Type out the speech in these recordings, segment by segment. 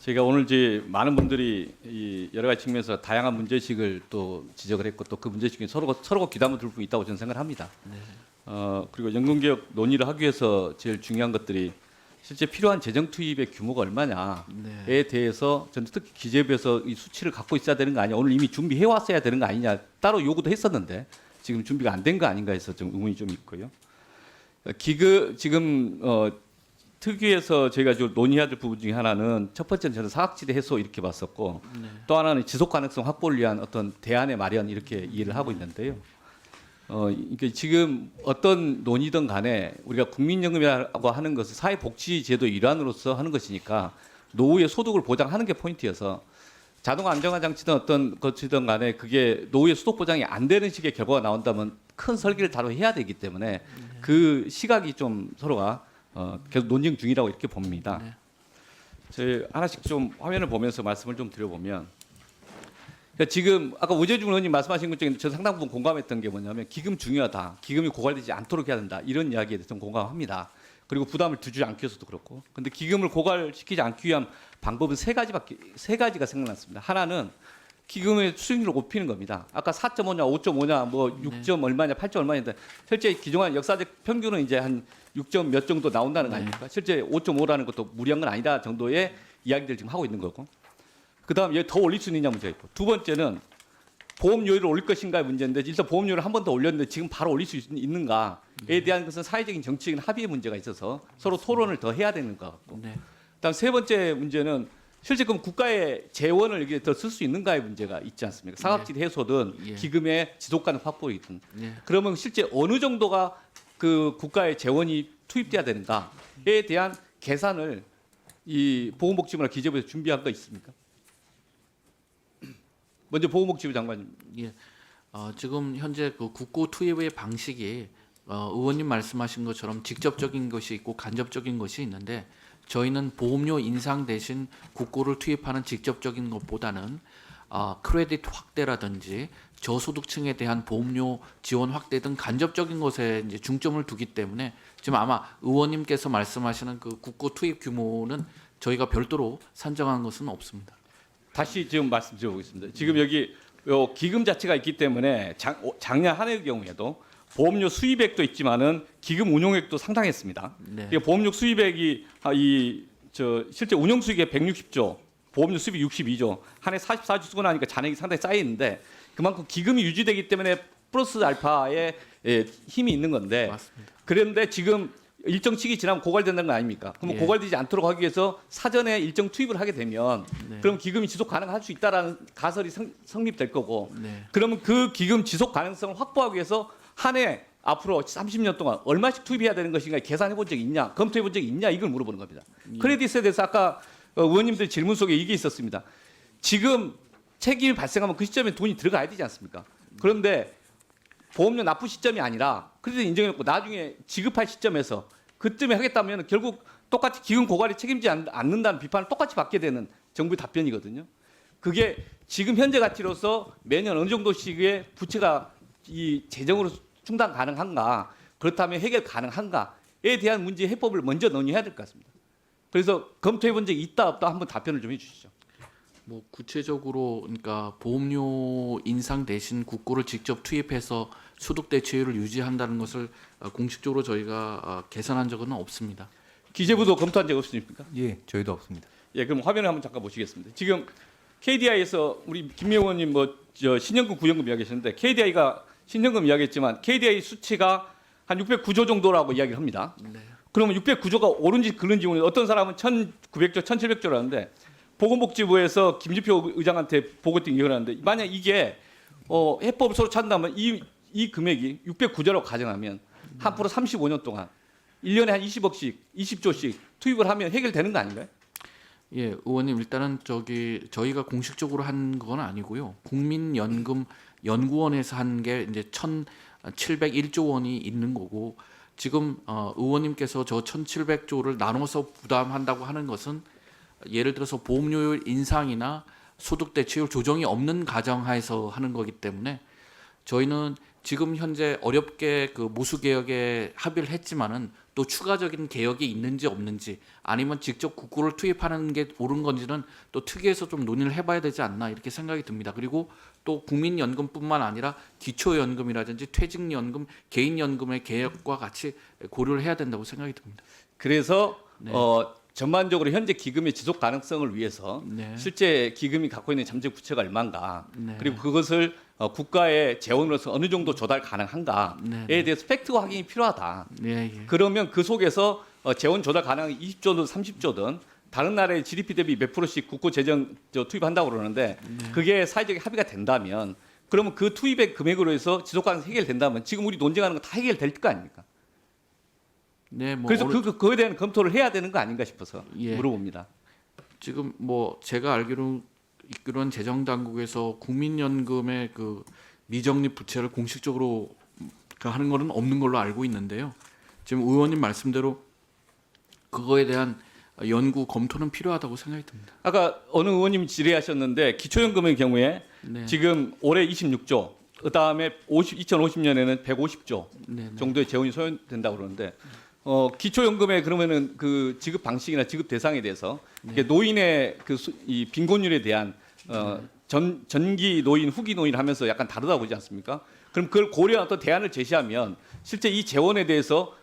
저희가 오늘 이제 많은 분들이 이 여러 가지 측면에서 다양한 문제식을 또 지적을 했고 또 그 문제식이 서로가 귀담아 들을 수 있다고 저는 생각을 합니다. 네. 그리고 연금개혁 논의를 하기 위해서 제일 중요한 것들이 실제 필요한 재정 투입의 규모가 얼마냐에 네. 대해서 저는 특히 기재부에서 이 수치를 갖고 있어야 되는 거 아니냐, 오늘 이미 준비해 왔어야 되는 거 아니냐 따로 요구도 했었는데 지금 준비가 안 된 거 아닌가 해서 좀 의문이 좀 있고요. 지금 특위에서 저희가 좀 논의해야 될 부분 중에 하나는 첫 번째는 저는 사각지대 해소 이렇게 봤었고 네. 또 하나는 지속 가능성 확보를 위한 어떤 대안의 마련 이렇게 이해를 하고 있는데요. 이게 지금 어떤 논의든 간에 우리가 국민연금이라고 하는 것은 사회복지제도의 일환으로서 하는 것이니까 노후의 소득을 보장하는 게 포인트여서 자동 안정화 장치든 어떤 것이든 간에 그게 노후의 소득 보장이 안 되는 식의 결과가 나온다면 큰 설계를 다뤄야 되기 때문에 그 시각이 좀 서로가 계속 논쟁 중이라고 이렇게 봅니다. 네. 저희 하나씩 좀 화면을 보면서 말씀을 좀 드려보면 그러니까 지금 아까 오재중 의원님 말씀하신 것 중에 저 상당 부분 공감했던 게 뭐냐면 기금 중요하다. 기금이 고갈되지 않도록 해야 된다. 이런 이야기에 대해서 공감합니다. 그리고 부담을 두지 않기 위해서도 그렇고. 근데 기금을 고갈시키지 않기 위한 방법은 세 가지가 생각났습니다. 하나는 기금의 수익률을 높이는 겁니다. 아까 4.5냐, 5.5냐, 뭐 6점 얼마냐, 8점 얼마냐인데 실제 기존한 역사적 평균은 이제 한 6점 몇 정도 나온다는 거 아닙니까? 실제 5.5라는 것도 무리한 건 아니다 정도의 이야기들 지금 하고 있는 거고. 그다음 얘 더 올릴 수 있느냐 문제가 있고. 두 번째는 보험료를 올릴 것인가의 문제인데 일단 보험료를 한 번 더 올렸는데 지금 바로 올릴 수 있는가에 대한 것은 사회적인 정치적인 합의의 문제가 있어서 서로 토론을 더 해야 되는 것 같고. 네. 그다음 세 번째 문제는 실제 그럼 국가의 재원을 이게 더 쓸 수 있는가의 문제가 있지 않습니까? 사각지대 해소든 예. 기금의 지속 가능 확보이든. 네. 그러면 실제 어느 정도가 그 국가의 재원이 투입돼야 되는가에 대한 계산을 이 보건복지부나 기재부에서 준비한 거 있습니까? 먼저 보건복지부 장관님. 예. 지금 현재 그 국고 투입의 방식이 의원님 말씀하신 것처럼 직접적인 것이 있고 간접적인 것이 있는데 저희는 보험료 인상 대신 국고를 투입하는 직접적인 것보다는 크레딧 확대라든지 저소득층에 대한 보험료 지원 확대 등 간접적인 것에 이제 중점을 두기 때문에 지금 아마 의원님께서 말씀하시는 그 국고 투입 규모는 저희가 별도로 산정한 것은 없습니다. 다시 지금 말씀드려보겠습니다. 지금 여기 요 기금 자체가 있기 때문에 작년 한 해의 경우에도 보험료 수입액도 있지만은 기금 운용액도 상당했습니다. 네. 그러니까 보험료 수입액이 실제 운용 수익의 160조, 보험료 수입이 62조, 한 해 44조 쓰고 나니까 잔액이 상당히 쌓여 있는데 그만큼 기금이 유지되기 때문에 플러스 알파의 힘이 있는 건데 맞습니다. 그런데 지금 일정 시기 지나면 고갈된다는 거 아닙니까? 그럼 예. 고갈되지 않도록 하기 위해서 사전에 일정 투입을 하게 되면 네. 그럼 기금이 지속 가능할 수 있다라는 가설이 성립될 거고 네. 그러면 그 기금 지속 가능성을 확보하기 위해서 한 해 앞으로 30년 동안 얼마씩 투입해야 되는 것인가 계산해 본 적이 있냐, 검토해 본 적이 있냐 이걸 물어보는 겁니다. 크레딧에 대해서 아까 의원님들 질문 속에 이게 있었습니다. 지금 책임이 발생하면 그 시점에 돈이 들어가야 되지 않습니까? 그런데 보험료 납부 시점이 아니라 크레딧 인정해놓고 나중에 지급할 시점에서 그쯤에 하겠다면 결국 똑같이 기금 고갈이 책임지지 않는다는 비판을 똑같이 받게 되는 정부의 답변이거든요. 그게 지금 현재 가치로서 매년 어느 정도씩의 부채가 이 재정으로 충당 가능한가, 그렇다면 해결 가능한가에 대한 문제 해법을 먼저 논의해야 될 것 같습니다. 그래서 검토해 본 적이 있다 없다 한번 답변을 좀 해주시죠. 뭐 구체적으로 그러니까 보험료 인상 대신 국고를 직접 투입해서 소득 대체율을 유지한다는 것을 공식적으로 저희가 계산한 적은 없습니다. 기재부도 검토한 적 없습니까? 예, 저희도 없습니다. 예, 그럼 화면을 한번 잠깐 보시겠습니다. 지금 KDI에서 우리 김명호 의원님 신연금 구연금 이야기하셨는데 KDI가 신연금 이야기했지만 KDI 수치가 한 609조 정도라고 이야기를 합니다. 네. 그러면 609조가 옳은지 그른지 어떤 사람은 1,900조, 1,700조라는데 보건복지부에서 김주표 의장한테 보고팅 이걸 하는데 만약 이게 해법을 서로 찾는다면 이 금액이 609조라고 가정하면 앞으로 35년 동안 1년에 한 20억씩, 20조씩 투입을 하면 해결되는 거 아닌가요? 예, 의원님 일단은 저희가 공식적으로 한 건 아니고요. 국민연금 연구원에서 한 게 이제 1,701조 원이 있는 거고 지금 의원님께서 저 1,700조를 나눠서 부담한다고 하는 것은 예를 들어서 보험료율 인상이나 소득 대체율 조정이 없는 가정하에서 하는 거기 때문에 저희는 지금 현재 어렵게 그 모수 개혁에 합의를 했지만은 또 추가적인 개혁이 있는지 없는지 아니면 직접 국고를 투입하는 게 옳은 건지는 또 특위에서 좀 논의를 해봐야 되지 않나 이렇게 생각이 듭니다. 그리고 또 국민연금뿐만 아니라 기초연금이라든지 퇴직연금, 개인연금의 개혁과 같이 고려를 해야 된다고 생각이 듭니다. 그래서 네. 전반적으로 현재 기금의 지속 가능성을 위해서 네. 실제 기금이 갖고 있는 잠재 부채가 얼마인가, 네. 그리고 그것을 국가의 재원으로서 어느 정도 조달 가능한가에 네. 대해서 팩트 확인이 필요하다. 예, 예. 그러면 그 속에서 재원 조달 가능한 20조든 30조든 다른 나라의 GDP 대비 몇 프로씩 국고 재정 투입한다고 그러는데 그게 사회적 합의가 된다면 그러면 그 투입의 금액으로 해서 지속 가능성 해결된다면 지금 우리 논쟁하는 거 다 해결될 거 아닙니까? 네, 뭐 그래서 그거에 대한 검토를 해야 되는 거 아닌가 싶어서 예. 물어봅니다. 지금 뭐 제가 이끄는 재정 당국에서 국민연금의 그 미적립 부채를 공식적으로 하는 거는 없는 걸로 알고 있는데요. 지금 의원님 말씀대로 그거에 대한 연구 검토는 필요하다고 생각이 듭니다. 아까 어느 의원님이 질의하셨는데 기초연금의 경우에 네. 지금 올해 26조, 그다음에 2050년에는 150조 네, 네. 정도의 재원이 소요된다고 그러는데 기초연금의 그러면은 그 지급 방식이나 지급 대상에 대해서 이게 노인의 이 빈곤율에 대한 전기 노인, 후기 노인 하면서 약간 다르다고 보지 않습니까? 그럼 그걸 고려한 어떤 대안을 제시하면 실제 이 재원에 대해서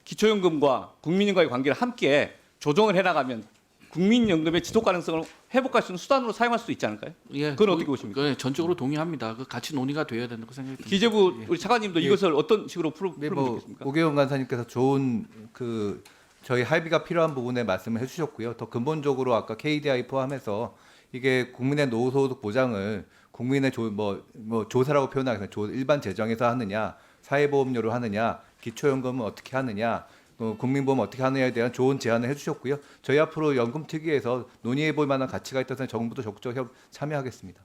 기초연금과 국민연금과의 관계를 함께 조정을 해나가면 국민연금의 지속 가능성을 회복할 수 있는 수단으로 사용할 수도 있지 않을까요? 예, 그건 어떻게 보십니까? 네, 전적으로 동의합니다. 그 같이 논의가 돼야 된다고 생각이 듭니다. 기재부 예. 우리 차관님도 예. 이것을 어떤 식으로 네, 풀면 뭐 좋겠습니까? 오계원 간사님께서 좋은 그 저희 합의가 필요한 부분에 말씀을 해주셨고요. 더 근본적으로 아까 KDI 포함해서 이게 국민의 노후소득 보장을 국민의 뭐 조사라고 표현하겠습니다. 일반 재정에서 하느냐, 사회보험료로 하느냐, 기초연금은 어떻게 하느냐, 국민보험 어떻게 하느냐에 대한 좋은 제안을 해주셨고요. 저희 앞으로 연금특위에서 논의해볼 만한 가치가 있다서 정부도 적극적으로 참여하겠습니다.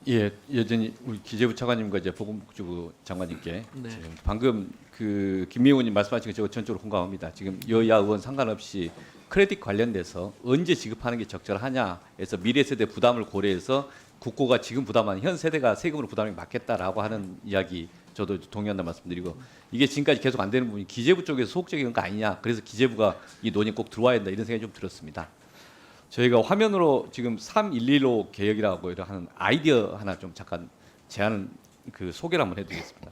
예, 여전히 우리 기재부 차관님과 이제 보건복지부 장관님께 네. 지금 방금 그 김미애 의원님 말씀하신 거 제가 전적으로 공감합니다. 지금 여야 의원 상관없이 크레딧 관련돼서 언제 지급하는 게 적절하냐에서 미래 세대 부담을 고려해서 국고가 지금 부담하는 현 세대가 세금으로 부담이 맞겠다라고 하는 이야기 저도 동의한다 말씀드리고 이게 지금까지 계속 안 되는 부분이 기재부 쪽에서 소극적인 거 아니냐. 그래서 기재부가 이 논의 꼭 들어와야 된다 이런 생각이 좀 들었습니다. 저희가 화면으로 지금 3115 개혁이라고 하는 아이디어 하나 좀 잠깐 제안 그 소개를 한번 해드리겠습니다.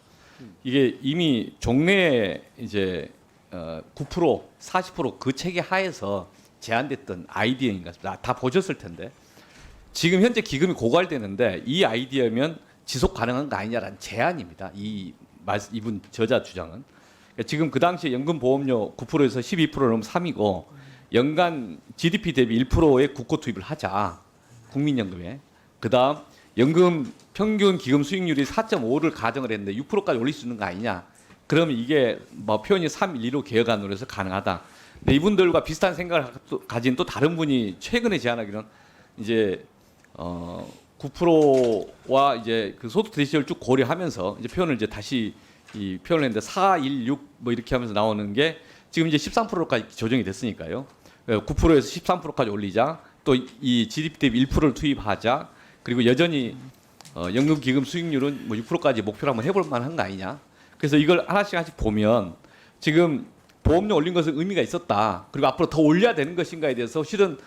이게 이미 종래에 이제 9% 40% 체계 하에서 제안됐던 아이디어인 것 같습니다. 다 보셨을 텐데 지금 현재 기금이 고갈되는데 이 아이디어면 지속 가능한 거 아니냐라는 제안입니다. 이분 저자 주장은 지금 그 당시에 연금보험료 9%에서 12%를 넘으면 3이고 연간 GDP 대비 1%의 국고 투입을 하자 국민연금에. 그다음 연금 평균 기금 수익률이 4.5를 가정을 했는데 6%까지 올릴 수 있는 거 아니냐. 그러면 이게 뭐 표현이 3.12로 개혁안으로 해서 가능하다. 근데 이분들과 비슷한 생각을 가진 또 다른 분이 최근에 제안하기는 이제 9%와 이제 그 소득 대시를 쭉 고려하면서 이제 표현을 이제 다시 이 표현을 했는데 416 뭐 이렇게 하면서 나오는 게 지금 이제 13%까지 조정이 됐으니까요. 9%에서 13%까지 올리자. 또 이 GDP 대비 1%를 투입하자. 그리고 여전히 연금 기금 수익률은 뭐 6%까지 목표를 한번 해볼 만한 거 아니냐. 그래서 이걸 하나씩 보면 지금 보험료 올린 것은 의미가 있었다. 그리고 앞으로 더 올려야 되는 것인가에 대해서 실은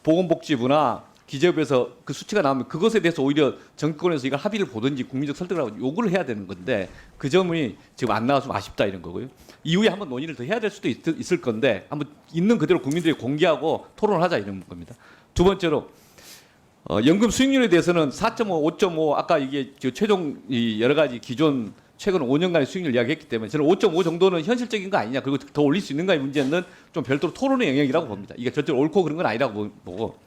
보건복지부나 기재부에서 그 수치가 나오면 그것에 대해서 오히려 정권에서 이걸 합의를 보든지 국민적 설득을 하고 요구를 해야 되는 건데 그 점이 지금 안 나와서 좀 아쉽다 이런 거고요. 이후에 한번 논의를 더 해야 될 수도 있을 건데 한번 있는 그대로 국민들이 공개하고 토론을 하자 이런 겁니다. 두 번째로 연금 수익률에 대해서는 4.5, 5.5 아까 이게 최종 이 여러 가지 기존 최근 5년간의 수익률 이야기했기 때문에 저는 5.5 정도는 현실적인 거 아니냐 그리고 더 올릴 수 있는가의 문제는 좀 별도로 토론의 영역이라고 봅니다. 이게 절대로 옳고 그런 건 아니라고 보고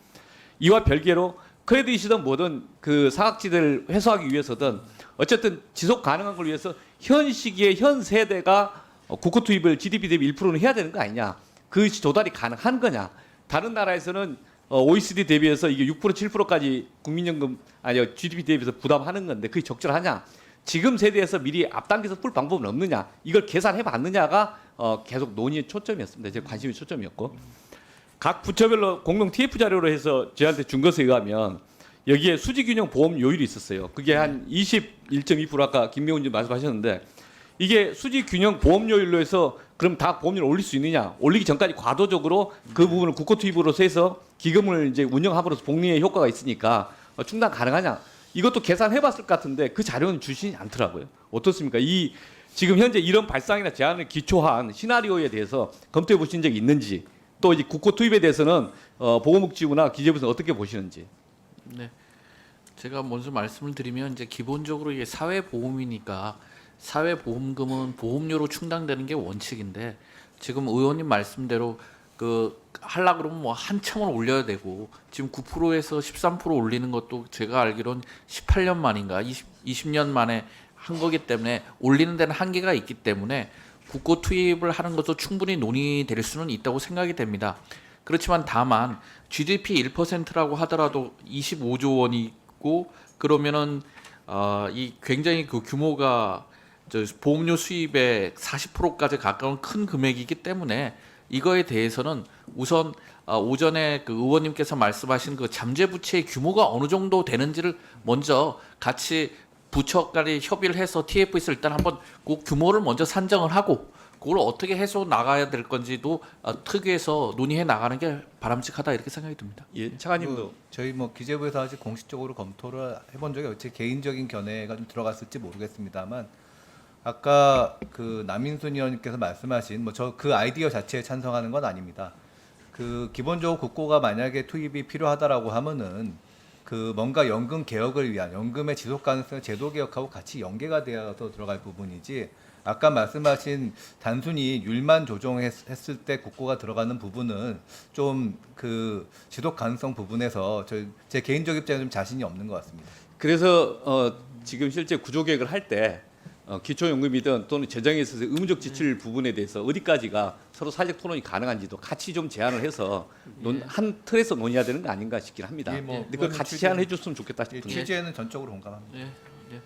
이와 별개로 크레딧이든 뭐든 그 사각지대를 해소하기 위해서든 어쨌든 지속 가능한 걸 위해서 현 시기에 현 세대가 국고 투입을 GDP 대비 1%는 해야 되는 거 아니냐. 그 조달이 가능한 거냐. 다른 나라에서는 OECD 대비해서 이게 6% 7%까지 국민연금 아니 GDP 대비해서 부담하는 건데 그게 적절하냐. 지금 세대에서 미리 앞당겨서 풀 방법은 없느냐. 이걸 계산해 봤느냐가 계속 논의의 초점이었습니다. 제 관심이 초점이었고. 각 부처별로 공동 TF 자료로 해서 저한테 준 것에 의하면 여기에 수지균형 보험 요율이 있었어요. 그게 한 21.2% 아까 김명훈 님 말씀하셨는데 이게 수지 균형 보험료율로 해서 그럼 다 보험료를 올릴 수 있느냐? 올리기 전까지 과도적으로 그 부분을 국고 투입으로서 해서 기금을 이제 운영함으로써 복리의 효과가 있으니까 충당 가능하냐? 이것도 계산해봤을 것 같은데 그 자료는 주시지 않더라고요. 어떻습니까? 이 지금 현재 이런 발상이나 제안을 기초한 시나리오에 대해서 검토해 보신 적이 있는지, 또 이 국고 투입에 대해서는 보건복지부나 기재부에서 어떻게 보시는지. 네. 제가 먼저 말씀을 드리면 이제 기본적으로 이게 사회보험이니까 사회보험금은 보험료로 충당되는 게 원칙인데 지금 의원님 말씀대로 그 하려 그러면 뭐 한참을 올려야 되고 지금 9%에서 13% 올리는 것도 제가 알기로는 18년 만인가 20년 만에 한 거기 때문에 올리는 데는 한계가 있기 때문에 국고 투입을 하는 것도 충분히 논의될 수는 있다고 생각이 됩니다. 그렇지만 다만 GDP 1%라고 하더라도 25조 원이고 그러면은 이 굉장히 그 규모가 저 보험료 수입의 40%까지 가까운 큰 금액이기 때문에 이거에 대해서는 우선 오전에 그 의원님께서 말씀하신 그 잠재 부채의 규모가 어느 정도 되는지를 먼저 같이 부처 간에 협의를 해서 TFS를 일단 한번 그 규모를 먼저 산정을 하고 그걸 어떻게 해서 나가야 될 건지도 특위에서 논의해 나가는 게 바람직하다 이렇게 생각이 듭니다. 예, 차관님도. 저희 뭐 기재부에서 아직 공식적으로 검토를 해본 적이 제 개인적인 견해가 좀 들어갔을지 모르겠습니다만 아까 그 남인순 의원님께서 말씀하신 뭐 저 그 아이디어 자체에 찬성하는 건 아닙니다. 그 기본적으로 국고가 만약에 투입이 필요하다라고 하면은 그 뭔가 연금 개혁을 위한 연금의 지속 가능성 제도 개혁하고 같이 연계가 되어서 들어갈 부분이지 아까 말씀하신 단순히 율만 조정했을 때 국고가 들어가는 부분은 좀 그 지속 가능성 부분에서 제 개인적 입장에 좀 자신이 없는 것 같습니다. 그래서 지금 실제 구조개혁을 할 때 기초연금이든 또는 재정에 있어서 의무적 지출 부분에 대해서 어디까지가 서로 사회적 토론이 가능한지도 같이 좀 제안을 해서 한 틀에서 논의해야 되는 거 아닌가 싶긴 합니다. 예, 뭐 근데 그걸 같이 제안해 줬으면 좋겠다 싶은데. 취지에는 전적으로 공감합니다. 예, 예.